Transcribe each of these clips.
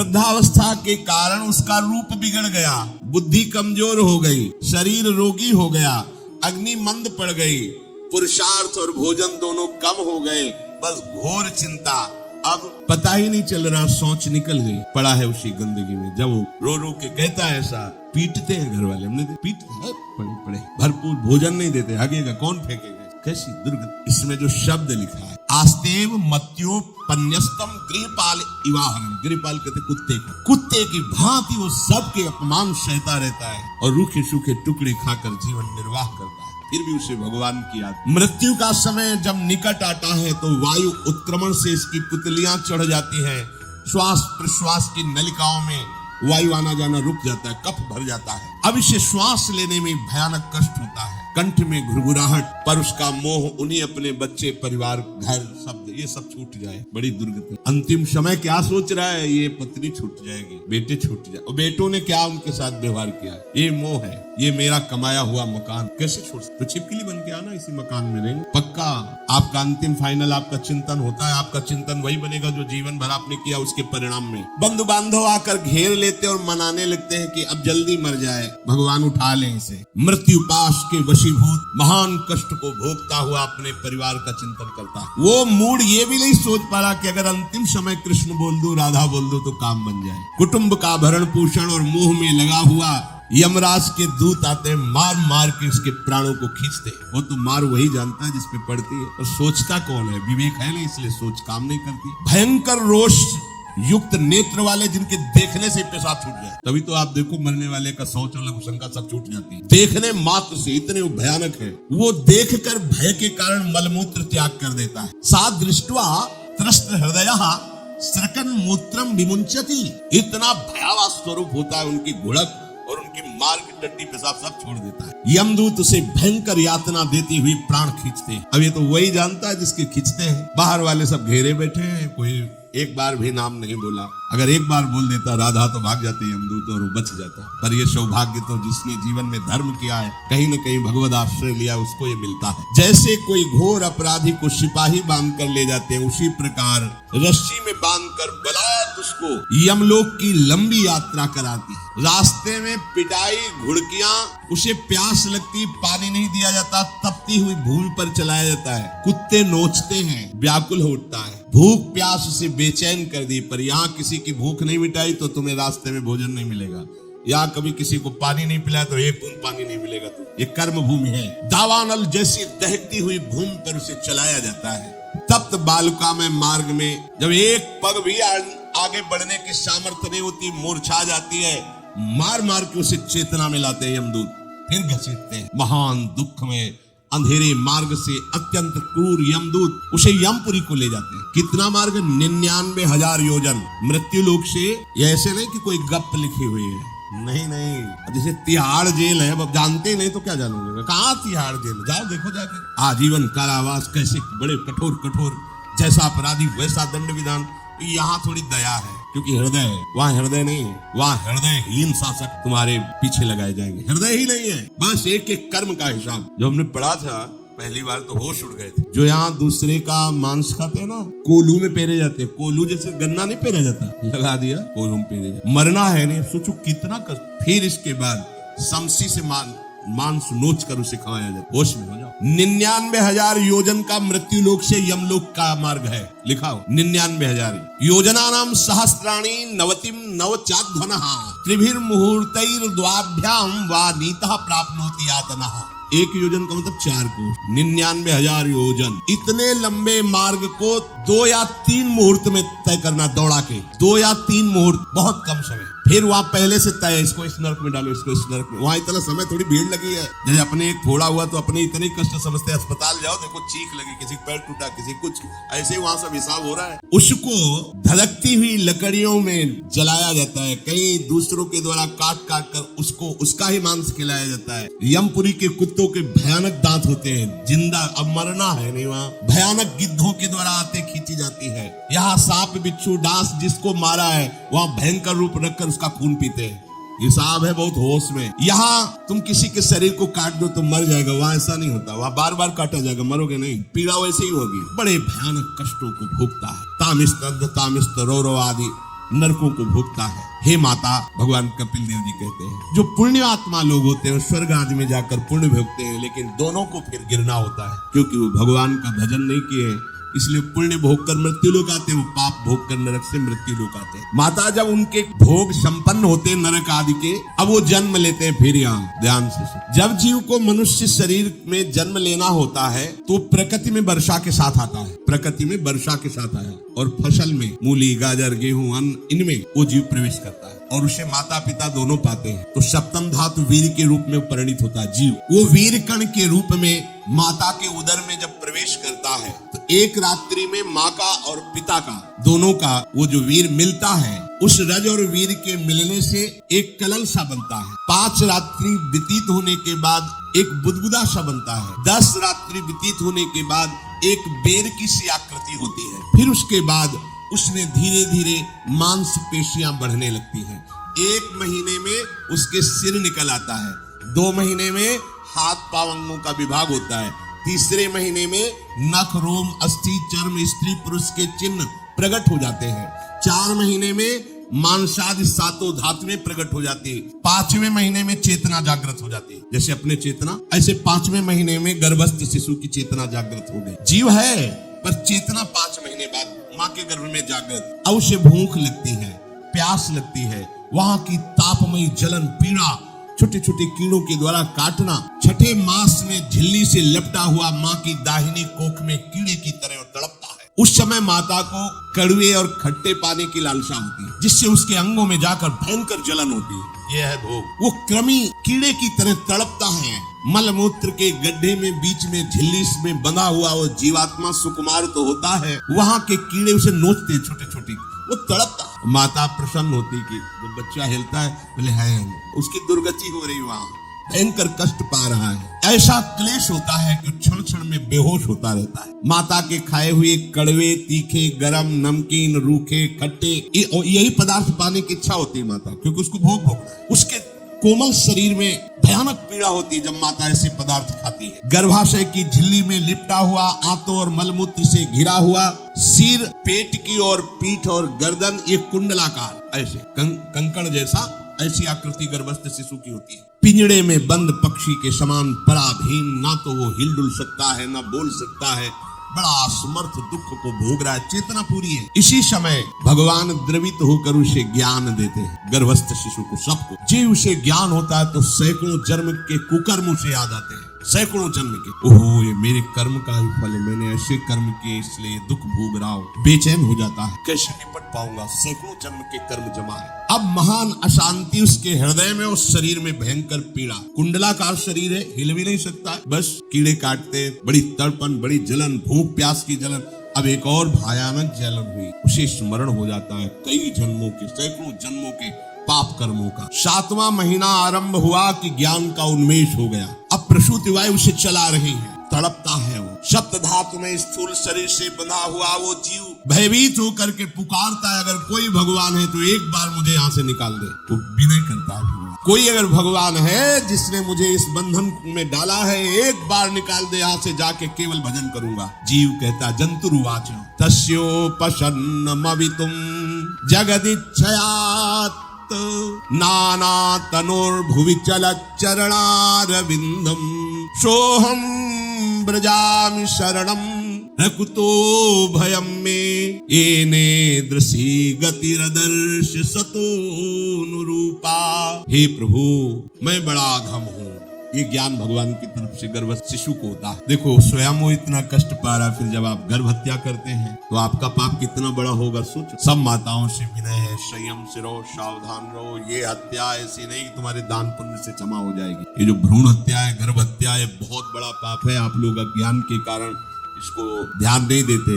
वृद्धावस्था के कारण उसका रूप बिगड़ गया, बुद्धि कमजोर हो गई, शरीर रोगी हो गया, अग्नि मंद पड़ गई, पुरुषार्थ और भोजन दोनों कम हो गए, बस घोर चिंता। अब पता ही नहीं चल रहा, सोच निकल गई, पड़ा है उसी गंदगी में। जब वो रो रो के कहता है ऐसा, पीटते हैं घर वाले, हमने पीटते हैं, पड़े भरपूर भोजन नहीं देते, हगेगा कौन, फेंकेगा, कैसी दुर्गति। इसमें जो शब्द लिखा है, आस्तेव मत्योपन्यस्तम गृहपाल इवाहनम, गृहपाल कहते कुत्ते को, कुत्ते की भांति वो सबके अपमान सहता रहता है और रूखे सूखे टुकड़े खाकर जीवन निर्वाह करता है, फिर भी उसे भगवान की याद। मृत्यु का समय जब निकट आता है तो वायु उत्क्रमण से इसकी पुतलियां चढ़ जाती हैं, श्वास प्रश्वास की नलिकाओं में वायु आना जाना रुक जाता है, कफ भर जाता है। अब इसे श्वास लेने में भयानक कष्ट होता है, कंठ में घुरघुराहट, पर उसका मोह उन्हीं अपने बच्चे, परिवार, घर, शब्द ये सब छूट जाए, बड़ी दुर्गति। अंतिम समय क्या सोच रहा है, ये पत्नी छूट जाएगी, बेटे छूट जाए, और बेटों ने क्या उनके साथ व्यवहार किया, ये मोह है, ये मेरा कमाया हुआ मकान कैसे छोड़ सकते। तो छिपकली बन के आना, इसी मकान में रहेंगे पक्का। आपका अंतिम फाइनल आपका चिंतन होता है, आपका चिंतन वही बनेगा जो जीवन भर आपने किया, उसके परिणाम में बंधु बांधव आकर घेर लेते और मनाने लगते हैं कि अब जल्दी मर जाए, भगवान उठा ले इसे। मृत्यु पाश के वशीभूत महान कष्ट को भोगता हुआ अपने परिवार का चिंतन करता है। वो मूड ये भी नहीं सोच पा रहा कि अगर अंतिम समय कृष्ण बोल दूं, राधा बोल दूं तो काम बन जाए। कुटुंब का भरण पोषण और मोह में लगा हुआ यमराज के दूत आते हैं, मार मार के उसके प्राणों को खींचते हैं। वो तो मार वही जानता है जिसपे पड़ती है, और सोचता कौन है, विवेक है नहीं, इसलिए सोच काम नहीं करती। भयंकर रोष युक्त नेत्र वाले, जिनके देखने से पेशाब छूट जाए। तभी तो आप देखो मरने वाले का शौच और लघुशंका सब छूट जाती है, देखने मात्र से, इतने भयानक है। वो देखकर भय के कारण मलमूत्र त्याग कर देता है। सा दृष्ट्वा त्रस्त हृदयः स्रकन मूत्रम विमुंचति, इतना भयावह स्वरूप होता है उनकी घुड़क, और उनकी मार की टट्टी पेशाब सब छोड़ देता है। यमदूत उसे भयंकर यातना देती हुई प्राण खींचते हैं। अब ये तो वही जानता है जिसके खींचते हैं। बाहर वाले सब घेरे बैठे हैं, कोई एक बार भी नाम नहीं बोला। अगर एक बार बोल देता राधा तो भाग जाते यमदूत और वो बच जाता। पर ये सौभाग्य तो जिसने जीवन में धर्म किया है, कहीं न कहीं भगवद आश्रय लिया, उसको ये मिलता है। जैसे कोई घोर अपराधी को सिपाही बांध कर ले जाते हैं, उसी प्रकार रस्सी में बांधकर बलात् उसको यमलोक की लंबी यात्रा कराती है। रास्ते में पिटाई, घुड़कियां, उसे प्यास लगती, पानी नहीं दिया जाता, तपती हुई भूमि पर चलाया जाता है। कुत्ते नोचते हैं, व्याकुल होता है, भूख प्यास उसे बेचैन कर दी। पर यहाँ किसी की भूख नहीं मिटाई तो तुम्हें रास्ते में भोजन नहीं मिलेगा, या कभी किसी को पानी नहीं पिलाया तो एक बूंद पानी नहीं मिलेगा। तो ये कर्म भूमि है। दावानल जैसी दहकती हुई भूमि पर उसे चलाया जाता है। तप्त बालुका में मार्ग में जब एक पग भी आगे बढ़ने की सामर्थ्य नहीं होती, मूर्छा जाती है, मार मार के उसे चेतना में लाते हैं यमदूत, फिर घसीटते हैं। महान दुख में अंधेरे मार्ग से अत्यंत क्रूर यमदूत उसे यमपुरी को ले जाते हैं। कितना मार्ग? 99,000 योजन मृत्यु लोक से। ये ऐसे नहीं कि कोई गप लिखी हुई है, नहीं नहीं। जैसे तिहाड़ जेल है, अब जानते नहीं तो क्या जानोगे, कहाँ तिहाड़ जेल, जाओ देखो जाके। आजीवन कारावास, कैसे बड़े कठोर कठोर, जैसा अपराधी वैसा दंड विधान। यहाँ थोड़ी दया है क्योंकि हृदय है, वहाँ हृदय नहीं है। वहाँ हृदयहीन शासक तुम्हारे पीछे लगाए जाएंगे। हृदय ही नहीं है, बस एक एक कर्म का हिसाब। जो हमने पढ़ा था पहली बार तो होश उड़ गए थे। जो यहाँ दूसरे का मांस खाते हैं ना, कोलू में पेरे जाते हैं। कोलू जैसे गन्ना नहीं पेरा जाता, लगा दिया कोलू में पेरे जाता। मरना है नहीं, सोचो कितना कष्ट। फिर इसके बाद शमशी से मांस नोच कर उसे खवाया जाए। होश में हो जाओ। 99,000 योजन का मृत्यु लोक से यमलोक का मार्ग है, लिखा हो 99,000 योजना नाम सहस्राणी नवतिम नवचाध्वनः त्रिभिर मुहूर्तैर द्वाभ्याम वा नीतः प्राप्नोति यातनः। एक योजन का मतलब 4 कोस, 99,000 योजन। इतने लंबे मार्ग को 2 या 3 मुहूर्त में तय करना, दौड़ा के 2 या 3 मुहूर्त, बहुत कम समय। फिर वहां पहले से तय, इसको इस नरक में डालो, इसको इस नरक में। वहां इतना समय थोड़ी भीड़ लगी है। जैसे अपने एक फोड़ा हुआ तो अपने इतने कष्ट समझते, अस्पताल जाओ देखो चीख लगी, किसी पैर टूटा, किसी कुछ, ऐसे वहां सब हिसाब हो रहा है। उसको धधकती हुई लकड़ियों में जलाया जाता है, कई दूसरों के द्वारा काट काट कर उसको उसका ही मांस खिलाया जाता है। यमपुरी के कुत्तों के भयानक दांत होते हैं, जिंदा, अब मरना है नहीं। वहां भयानक गिद्धों के द्वारा आते खींची जाती है। यहाँ सांप बिच्छू डांस जिसको मारा है, वहां भयंकर रूप रखकर उसका खून पीते हैं। हिसाब है बहुत होश में। यहाँ तुम किसी के शरीर को काट दो तो मर जाएगा, वहां ऐसा नहीं होता। वहां बार बार काटा जाएगा, मरोगे नहीं, पीड़ा वैसे ही होगी। बड़े भयानक कष्टों को भोगता है। तामिस्त रौरव आदि नरकों को भोगता है। हे माता, भगवान कपिल देव जी कहते हैं जो पुण्य आत्मा लोग होते हैं स्वर्ग आदि में जाकर पुण्य भोगते हैं, लेकिन दोनों को फिर गिरना होता है, क्योंकि वो भगवान का भजन नहीं किए, इसलिए पुण्य भोग कर मृत्यु लोक आते, वो पाप भोग कर नरक से मृत्यु लोक आते। माता जब उनके भोग संपन्न होते नरक आदि के, अब वो जन्म लेते हैं फिर यहाँ। ध्यान से जब जीव को मनुष्य शरीर में जन्म लेना होता है तो प्रकृति में वर्षा के साथ आता है, प्रकृति में वर्षा के साथ आया, और फसल में मूली गाजर गेहूं अन्न इनमें वो जीव प्रवेश करता है और उसे माता पिता दोनों पाते हैं। तो सप्तम धातु वीर के रूप में परिणित होता है जीव। वो वीर कण के रूप में माता के उदर में जब प्रवेश करता है तो एक रात्रि में माँ का और पिता का दोनों का वो जो वीर मिलता है, उस रज और वीर के मिलने से एक कलल सा बनता है। 5 रात्रि व्यतीत होने के बाद एक बुदबुदा सा बनता है। 10 रात्रि व्यतीत होने के बाद एक बेर की सी आकृति होती है। फिर उसके बाद उसमें धीरे धीरे मांसपेशियां बढ़ने लगती हैं। 1 महीने में उसके सिर निकल आता है। 2 महीने में हाथ पांव अंगों का विभाग होता है। 3रे महीने में नख रोम अस्थि चर्म स्त्री पुरुष के चिन्ह प्रकट हो जाते हैं। 4 महीने में मांसादि 7 धातुएं प्रकट हो जाती है। 5वें महीने में चेतना जागृत हो जाती है। जैसे अपने चेतना, ऐसे 5वें महीने में गर्भस्थ शिशु की चेतना जागृत हो गई। जीव है पर चेतना 5 महीने बाद माँ के गर्भ में जागृत। अब उसे भूख लगती है, प्यास लगती है, वहां की तापमयी जलन पीड़ा, छोटे छोटे कीड़ों के द्वारा काटना, 6ठे मास में झिल्ली से लपटा हुआ माँ की दाहिनी कोख में कीड़े की तरह तड़पता है। उस समय माता को कड़वे और खट्टे पानी की लालसा होती है, जिससे उसके अंगों में जाकर भयंकर जलन होती है। यह है भोग। वो कृमि कीड़े की तरह तड़पता है। मलमूत्र के गड्ढे में बीच में झिल्ली में बंधा हुआ वो जीवात्मा सुकुमार तो होता है, वहां के कीड़े उसे नोचते छोटे छोटे, वो तड़पता। माता प्रसन्न होती कि जब बच्चा हिलता है, बोले है उसकी दुर्गति हो रही, वहां भयंकर कष्ट पा रहा है। ऐसा क्लेश होता है कि क्षण क्षण में बेहोश होता रहता है। माता के खाए हुए कड़वे, तीखे, गरम, नमकीन, रूखे, खट्टे, यही पदार्थ पाने की इच्छा होती है माता, क्योंकि उसको भोग भोगना है। उसके कोमल शरीर में भयानक पीड़ा होती है जब माता ऐसे पदार्थ खाती है। गर्भाशय की झिल्ली में लिपटा हुआ, आंतों और मलमूत्र से घिरा हुआ, सिर, पेट की और पीठ और गर्दन ये कुंडलाकार ऐसे कंकड़ जैसा, ऐसी आकृति गर्भस्थ शिशु की होती है। पिंजड़े में बंद पक्षी के समान पराधीन, ना तो वो हिल डुल सकता है ना बोल सकता है, बड़ा असमर्थ दुख को भोग रहा है, चेतना पूरी है। इसी समय भगवान द्रवित होकर उसे ज्ञान देते हैं, गर्भस्थ शिशु को, सबको। जी उसे ज्ञान होता है तो सैकड़ों जन्म के कुकर्म उसे याद आते हैं, सैकड़ों जन्म के। ओहो, ये मेरे कर्म का ही फल है, मैंने ऐसे कर्म किए इसलिए दुख भोग रहा हूं। बेचैन हो जाता है, कैसे निपट पाऊंगा, सैकड़ों जन्म के कर्म जमा है। अब महान अशांति उसके हृदय में, उस शरीर में भयंकर पीड़ा। कुंडलाकार शरीर है, हिल भी नहीं सकता, बस कीड़े काटते, बड़ी तड़पन, बड़ी जलन, भूख प्यास की जलन। अब एक और भयानक जलन हुई, उसे स्मरण हो जाता है कई जन्मों के, सैकड़ों जन्मों के पाप कर्मों का। 7वां महीना आरंभ हुआ कि ज्ञान का उन्मेष हो गया। अब प्रसूति वायु उसे चला रही है, तड़पता है वो। सप्त धातु में स्थूल शरीर से बंधा हुआ वो जीव भयभीत होकर के पुकारता है, अगर कोई भगवान है तो एक बार मुझे यहाँ से निकाल दे। वो विनय करता है, कोई अगर भगवान है जिसने मुझे इस बंधन में डाला है, एक बार निकाल दे यहाँ से, जाके केवल भजन करूंगा। जीव कहता, जंतुरुवाच तस्योपशन्नमवितुम जगदिच्छयात् नाना तनोर्भुवि चलच्चरणारविंदम सोहम ब्रजामि शरणम रकुतो भयम में येने दृशी गतिरदर्श सतोनुरूपा। हे प्रभु, मैं बड़ा अधम हूँ। ये ज्ञान भगवान की तरफ से गर्भस्थ शिशु को होता है। देखो, स्वयं वो इतना कष्ट पा रहा, फिर जब आप गर्भ हत्या करते हैं तो आपका पाप कितना बड़ा होगा, सोचो। सब माताओं से विनय है, संयम से रहो, सावधान रहो। ये हत्या ऐसी नहीं तुम्हारे दान पुण्य से क्षमा हो जाएगी। ये जो भ्रूण हत्या है, गर्भ हत्या है, बहुत बड़ा पाप है। आप लोग अज्ञान के कारण इसको ध्यान नहीं देते,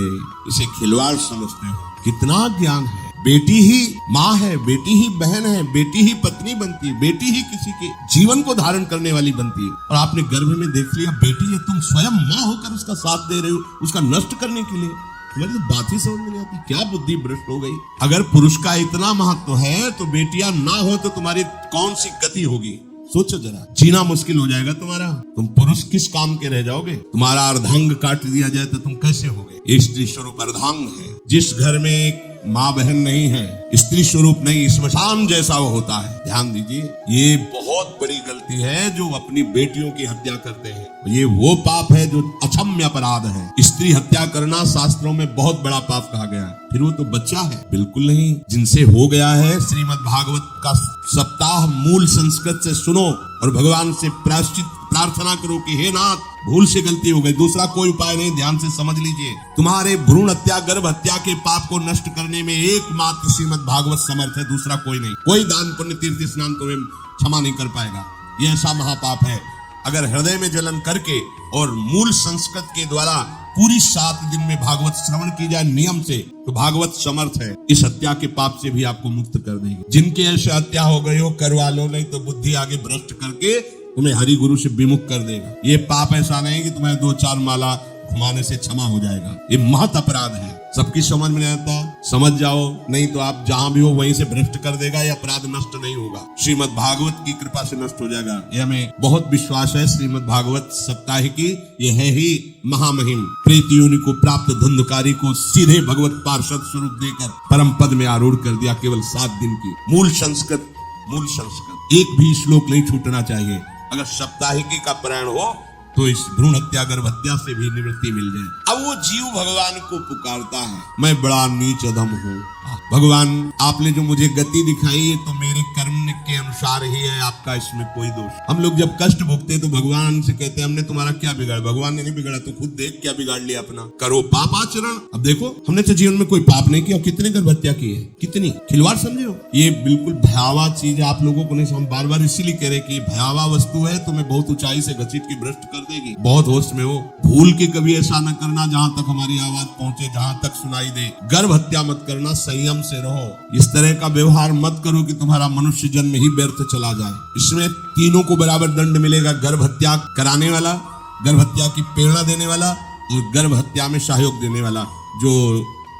इसे खिलवाड़ समझते हो। कितना ज्ञान है। बेटी ही माँ है, बेटी ही बहन है, बेटी ही पत्नी बनती है, बेटी ही किसी के जीवन को धारण करने वाली बनती है। और आपने गर्भ में देख लिया बेटी है, तुम स्वयं माँ होकर उसका साथ दे रहे हो, उसका नष्ट करने के लिए। तुम्हारी तो बात ही समझ में नहीं आती, क्या बुद्धि भ्रष्ट हो गई। अगर पुरुष का इतना महत्व है तो बेटियां ना हो तो तुम्हारी कौन सी गति होगी, सोचो जरा। जीना मुश्किल हो जाएगा तुम्हारा। तुम पुरुष किस काम के रह जाओगे। तुम्हारा अर्धांग काट दिया जाए तो तुम कैसे होगे। स्त्री स्वरूप अर्धांग है। जिस घर में माँ बहन नहीं है, स्त्री स्वरूप नहीं, स्मशान जैसा वो होता है। ध्यान दीजिए, ये बहुत बड़ी गलती है जो अपनी बेटियों की हत्या करते हैं। ये वो पाप है जो अक्षम्य अपराध है। स्त्री हत्या करना शास्त्रों में बहुत बड़ा पाप कहा गया है। फिर वो तो बच्चा है, बिल्कुल नहीं। जिनसे हो गया है, श्रीमद् भागवत का सप्ताह मूल संस्कृत से सुनो और भगवान से प्रायश्चित प्रार्थना करो कि हे नाथ, भूल से गलती हो गई, दूसरा कोई उपाय नहीं। ध्यान से समझ लीजिए, तुम्हारे भ्रूण हत्या गर्भ हत्या के पाप को नष्ट करने में एकमात्र श्रीमद् भागवत समर्थ है, दूसरा कोई नहीं। कोई दान पुण्य तीर्थ स्नान तुम्हें क्षमा नहीं कर पाएगा। यह ऐसा महापाप है। अगर हृदय में जलन करके और मूल संस्कृत के द्वारा पूरी 7 दिन में भागवत श्रवण की जाए नियम से, तो भागवत समर्थ है इस हत्या के पाप से भी आपको मुक्त कर देंगे। जिनके ऐसे हत्या हो गई हो, करवा लो, नहीं तो बुद्धि आगे भ्रष्ट करके तुम्हें हरि गुरु से विमुख कर देगा। ये पाप ऐसा नहीं कि तुम्हें 2-4 माला घुमाने से क्षमा हो जाएगा। ये महत अपराध है। सबकी समझ में नहीं आता, समझ जाओ, नहीं तो आप जहां भी हो वहीं से भ्रष्ट कर देगा। ये अपराध नष्ट नहीं होगा, श्रीमद् भागवत की कृपा से नष्ट हो जाएगा। ये हमें बहुत विश्वास है। श्रीमद् भागवत सप्ताह की ये है ही महामहिम। प्रेत योनि को प्राप्त धुंधकारी को सीधे भगवत पार्षद स्वरूप देकर परम पद में आरूढ़ कर दिया। केवल 7 दिन की मूल संस्कृत एक भी श्लोक नहीं छूटना चाहिए। अगर सप्ताहिकी का पारायण हो तो इस भ्रूण हत्या गर्भ हत्या से भी निवृत्ति मिल जाए। अब वो जीव भगवान को पुकारता है, मैं बड़ा नीच अधम हूँ भगवान, आपने जो मुझे गति दिखाई है तो मेरे कर्म के अनुसार ही है, आपका इसमें कोई दोष। हम लोग जब कष्ट भोगते तो भगवान से कहते हैं हमने तुम्हारा क्या बिगाड़ा। भगवान ने नहीं बिगाड़ा, तो खुद देख क्या बिगाड़ लिया अपना। करो पाप आचरण। अब देखो, हमने तो जीवन में कोई पाप नहीं किया, कितने गर्भ हत्या की है, कितनी खिलवाड़ समझे हो। ये बिल्कुल भयावह चीज आप लोगों को नहीं, हम बार बार इसीलिए कह रहे कि भयावह वस्तु है, तुम्हें बहुत ऊंचाई से घसीट के भ्रष्ट कर देगी। बहुत होश में हो, भूल के कभी ऐसा न करना जहां तक हमारी आवाज पहुंचे, जहां तक सुनाई दे। गर्भ हत्या मत करना, संयम से रहो। इस तरह का व्यवहार मत करो कि तुम्हारा मनुष्य जन्म ही व्यर्थ चला जाए। इसमें तीनों को बराबर दंड मिलेगा, गर्भ हत्या कराने वाला, गर्भ हत्या की प्रेरणा देने वाला और गर्भ हत्या में सहयोग देने वाला। जो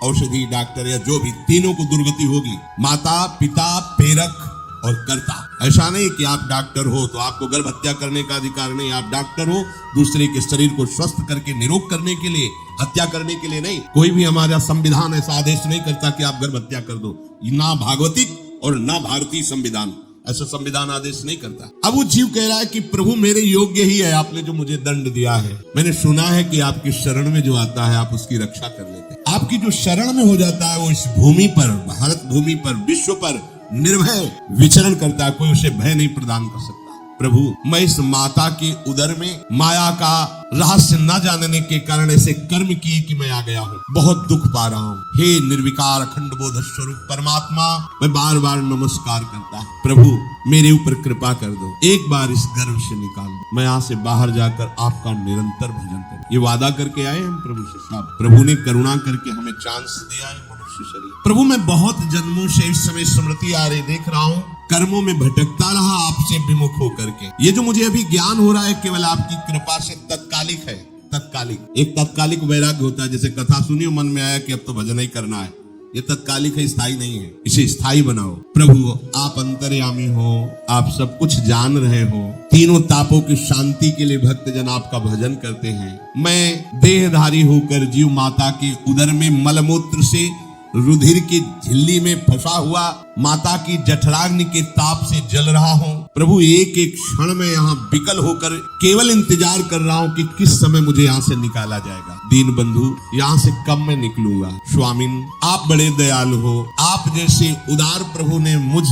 औषधि डॉक्टर या जो भी, तीनों को दुर्गति होगी। माता पिता प्रेरक और कर्ता। ऐसा नहीं कि आप डॉक्टर हो तो आपको गर्भ हत्या करने का अधिकार नहीं। आप डॉक्टर हो दूसरे के शरीर को स्वस्थ करके निरोग करने के लिए, हत्या करने के लिए नहीं। कोई भी हमारा संविधान ऐसा आदेश नहीं करता कि आप गर्भ हत्या कर दो। ना भागवतिक और ना भारतीय संविधान ऐसा संविधान आदेश नहीं करता। अब वो जीव कह रहा है कि प्रभु मेरे योग्य ही है, आपने जो मुझे दंड दिया है। मैंने सुना है कि आपकी शरण में जो आता है आप उसकी रक्षा कर लेते हैं। आपकी जो शरण में हो जाता है वो इस भूमि पर, भारत भूमि पर, विश्व पर निर्भय विचरण करता है। कोई उसे भय नहीं प्रदान कर सकता। प्रभु, मैं इस माता के उदर में माया का रहस्य न जानने के कारण ऐसे कर्म किए कि मैं आ गया हूँ। बहुत दुख पा रहा हूँ। हे निर्विकार अखंड बोध स्वरूप परमात्मा, मैं बार बार नमस्कार करता हूँ। प्रभु मेरे ऊपर कृपा कर दो, एक बार इस गर्भ से निकाल दो। मैं यहाँ से बाहर जाकर आपका निरंतर भजन करूँ। ये वादा करके आए हम प्रभु से। साहब, प्रभु ने करुणा करके हमें चांस दिया है मनुष्य शरीर। प्रभु, मैं बहुत जन्मों से इस समय स्मृति आ रही देख रहा हूँ, कर्मों में भटकता रहा आपसे विमुख होकर के। ये जो मुझे अभी ज्ञान हो रहा है केवल आपकी कृपा से तत्कालिक है। तत्कालिक, एक तत्कालिक वैराग्य होता है। जैसे कथा सुनी मन में आया कि अब तो भजन ही करना है। ये तत्कालिक है, स्थायी नहीं है। इसे स्थायी बनाओ। प्रभु आप अंतर्यामी हो, आप सब कुछ जान रहे हो। तीनों तापों की शांति के लिए भक्तजन आपका भजन करते हैं। मैं देहधारी होकर जीव माता के उदर में मलमूत्र से रुधिर की झिल्ली में फंसा हुआ माता की जठराग्नि के ताप से जल रहा हूँ। प्रभु एक एक क्षण में यहाँ विकल होकर केवल इंतजार कर रहा हूँ कि किस समय मुझे यहाँ से निकाला जाएगा। दीन बंधु, यहाँ से कब मैं निकलूंगा। स्वामिन, आप बड़े दयालु हो। आप जैसे उदार प्रभु ने मुझ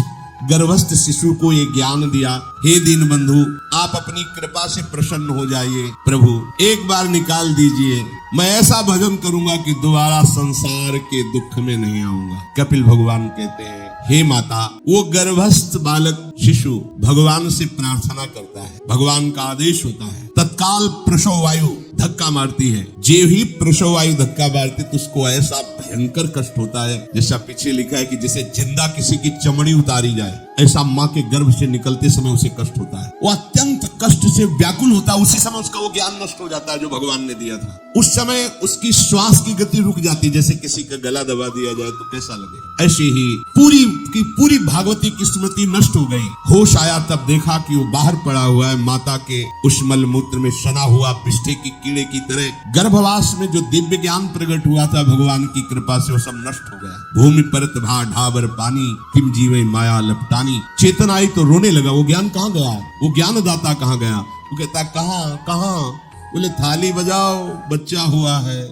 गर्भस्थ शिशु को ये ज्ञान दिया। हे दीन बंधु, आप अपनी कृपा से प्रसन्न हो जाइए। प्रभु एक बार निकाल दीजिए। मैं ऐसा भजन करूंगा कि दोबारा संसार के दुख में नहीं आऊंगा। कपिल भगवान कहते हैं, हे माता, वो गर्भस्थ बालक शिशु भगवान से प्रार्थना करता है। भगवान का आदेश होता है, तत्काल प्रसव वायु धक्का मारती है। जे ही प्रसव वायु धक्का मारती तो उसको ऐसा भयंकर कष्ट होता है, जैसा पीछे लिखा है कि जैसे जिंदा किसी की चमड़ी उतारी जाए, ऐसा माँ के गर्भ से निकलते समय उसे कष्ट होता है। वो अत्यंत कष्ट से व्याकुल होता है। उसी समय उसका वो ज्ञान नष्ट हो जाता है जो भगवान ने दिया था। उस समय उसकी श्वास की गति रुक जाती है। जैसे किसी का गला दबा दिया जाए तो कैसा लगे, ऐसे ही पूरी की पूरी भागवती की स्मृति नष्ट हो गई। होश आया तब देखा कि वो बाहर पड़ा हुआ है, माता के उस मल मूत्र में सना हुआ विष्ठे की कीड़ा कीड़े की तरह गर्भवास में जो दिव्य ज्ञान प्रकट हुआ था भगवान की कृपा से वो सब नष्ट हो गया। भूमि परत भा ढाबर पानी, किम जीवे माया लपटानी। चेतन आई तो रोने लगा, वो ज्ञान कहाँ गया, वो ज्ञानदाता कहाँ गया। वो कहता कहाँ। बोले थाली बजाओ, बच्चा हुआ है।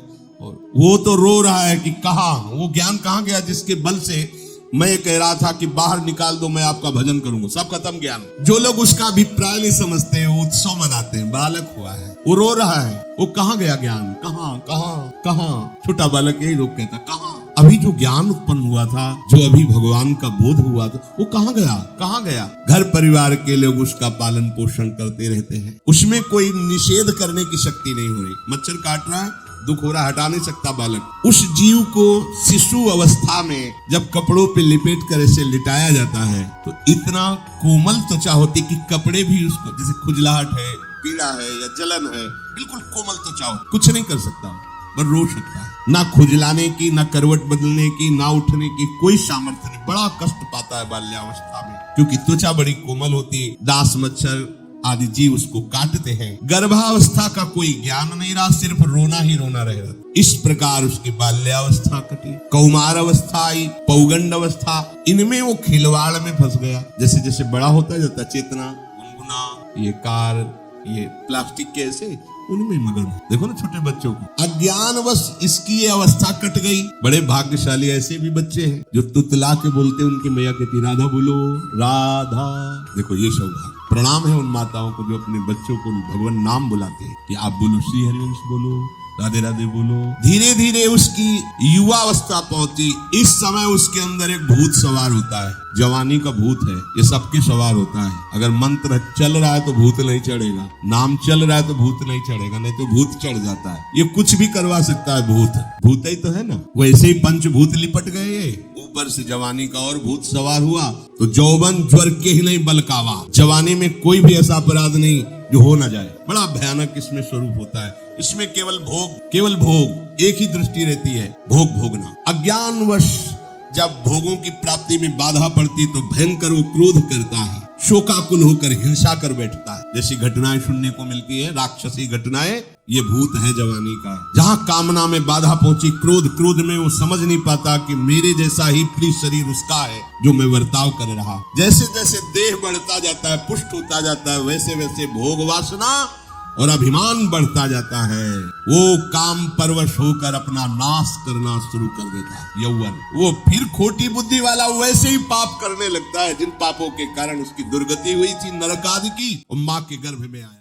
और वो तो रो रहा है कि कहाँ, वो ज्ञान कहाँ गया जिसके बल से मैं ये कह रहा था कि बाहर निकाल दो, मैं आपका भजन करूंगा। सब खत्म ज्ञान। जो लोग उसका अभिप्राय नहीं समझते हैं, वो उत्सव मनाते हैं। बालक हुआ है, वो रो रहा है, वो कहाँ गया ज्ञान, कहाँ। छोटा बालक यही लोग कहता कहाँ। अभी जो ज्ञान उत्पन्न हुआ था, जो अभी भगवान का बोध हुआ था, वो कहाँ गया। घर परिवार के लोग उसका पालन पोषण करते रहते हैं, उसमें कोई निषेध करने की शक्ति नहीं हो रही। मच्छर काट रहा है, दुख हो रहा, हटा नहीं सकता बालक। उस जीव को शिशु अवस्था में जब कपड़ों पे लिपेट कर ऐसे लिटाया जाता है तो इतना कोमल त्वचा होती कि कपड़े भी उसको, जैसे खुजलाहट है, पीड़ा है या जलन है, बिल्कुल कोमल त्वचा हो, कुछ नहीं कर सकता, पर रो सकता है। ना खुजलाने की, ना करवट बदलने की, ना उठने की कोई सामर्थ्य नहीं। बड़ा कष्ट पाता है बाल्यावस्था में, क्योंकि त्वचा बड़ी कोमल होती है। दास मच्छर आदि जीव उसको काटते हैं। गर्भावस्था का कोई ज्ञान नहीं रहा, सिर्फ रोना ही रोना रह रहा। इस प्रकार उसकी बाल्यावस्था कटी, कौमार अवस्था आई, पौगंड अवस्था, इनमें वो खिलवाड़ में फंस गया। जैसे जैसे बड़ा होता जाता, चेतना, गुनगुना, ये कार, ये प्लास्टिक के ऐसे उनमें मगन। देखो ना छोटे बच्चों को, अज्ञानवश इसकी ये अवस्था कट गई। बड़े भाग्यशाली ऐसे भी बच्चे हैं जो तुतला के बोलते, उनकी मैया कहती राधा बोलो, राधा। देखो ये सौभाग्य। प्रणाम है उन माताओं को जो अपने बच्चों को भगवान नाम बुलाते हैं कि आप बोलो श्री हरिवंश बोलो, राधे राधे बोलो। धीरे धीरे उसकी युवा अवस्था पहुंची। इस समय उसके अंदर एक भूत सवार होता है, जवानी का भूत है, ये सबके सवार होता है। अगर मंत्र चल रहा है तो भूत नहीं चढ़ेगा, नाम चल रहा है तो भूत नहीं चढ़ेगा, नहीं तो भूत चढ़ जाता है। ये कुछ भी करवा सकता है भूत ही तो है ना। वैसे ही पंचभूत लिपट गए, ऊपर से जवानी का और भूत सवार हुआ तो जौवन ज्वर के ही नहीं बलकावा। जवानी में कोई भी ऐसा अपराध नहीं जो हो ना जाए। बड़ा भयानक इसमें स्वरूप होता है। इसमें केवल भोग, एक ही दृष्टि रहती है, भोगना। अज्ञानवश जब भोगों की प्राप्ति में बाधा पड़ती तो भयंकर वो क्रोध करता है, शोकाकुल होकर हिंसा कर बैठता है। जैसी घटनाएं सुनने को मिलती है, राक्षसी घटनाएं, ये भूत है जवानी का। जहां कामना में बाधा पहुंची, क्रोध में वो समझ नहीं पाता कि मेरे जैसा ही प्रिय शरीर उसका है जो मैं वर्ताव कर रहा। जैसे जैसे देह बढ़ता जाता है, पुष्ट होता जाता है, वैसे वैसे भोग वासना और अभिमान बढ़ता जाता है। वो काम परवश होकर अपना नाश करना शुरू कर देता है। यौवन वो फिर खोटी बुद्धि वाला वैसे ही पाप करने लगता है जिन पापों के कारण उसकी दुर्गति हुई थी, नरक आदि की, और मां के गर्भ में आया।